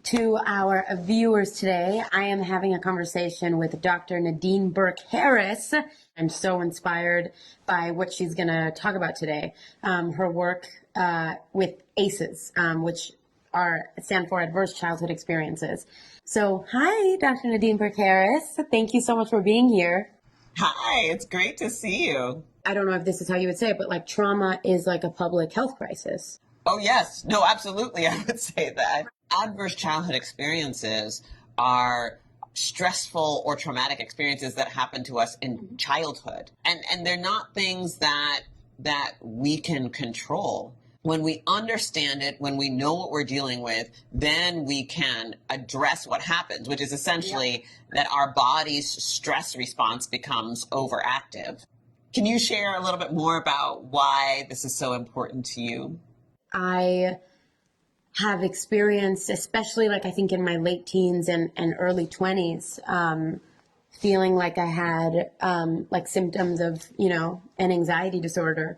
To our viewers today, I am having a conversation with Dr. Nadine Burke-Harris. I'm so inspired by what she's going to talk about today. Her work with ACEs, which stand for Adverse Childhood Experiences. So, hi, Dr. Nadine Burke-Harris. Thank you so much for being here. Hi, it's great to see you. I don't know if this is how you would say it, but like trauma is like a public health crisis. Oh, yes. No, absolutely. I would say that. Adverse childhood experiences are stressful or traumatic experiences that happen to us in childhood. And they're not things that we can control. When we understand it, when we know what we're dealing with, then we can address what happens, which is essentially that our body's stress response becomes overactive. Can you share a little bit more about why this is so important to you? I have experienced, especially like I think in my late teens and early 20s, feeling like I had like symptoms of, an anxiety disorder,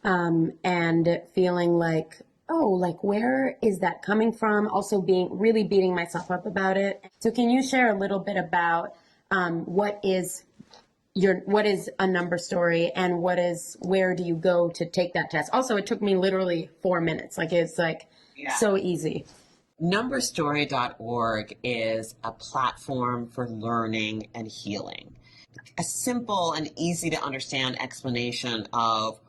and feeling like, oh, like where is that coming from? Also really beating myself up about it. So can you share a little bit about what is a number story and where do you go to take that test? Also, it took me literally 4 minutes. Like it's so easy. Numberstory.org is a platform for learning and healing. A simple and easy to understand explanation of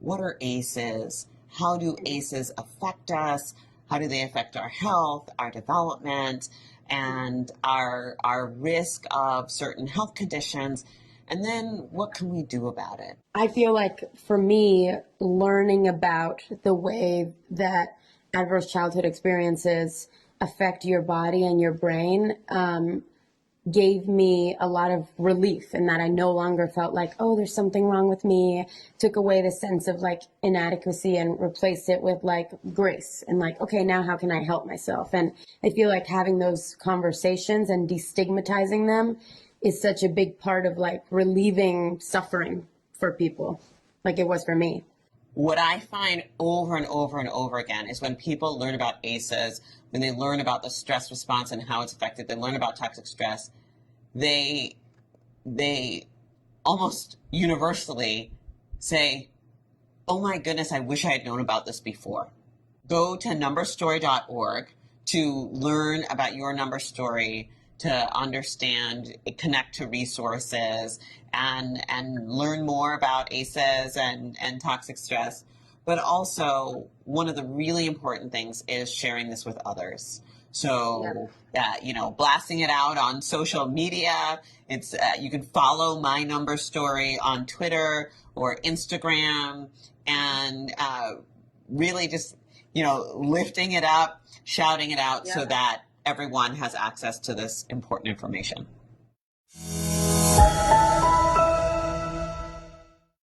what are ACEs, how do ACEs affect us, how do they affect our health, our development, and our risk of certain health conditions. And then what can we do about it? I feel like for me, learning about the way that adverse childhood experiences affect your body and your brain gave me a lot of relief in that I no longer felt like, oh, there's something wrong with me. Took away the sense of like inadequacy and replaced it with like grace and like, okay, now how can I help myself? And I feel like having those conversations and destigmatizing them is such a big part of like relieving suffering for people, like it was for me. What I find over and over and over again is when people learn about ACEs, when they learn about the stress response and how it's affected, they learn about toxic stress, they almost universally say, oh my goodness, I wish I had known about this before. Go to numberstory.org to learn about your number story, to understand, connect to resources, and learn more about ACEs and toxic stress. But also, one of the really important things is sharing this with others. So, blasting it out on social media. It's you can follow my number story on Twitter or Instagram, and really just lifting it up, shouting it out so that everyone has access to this important information.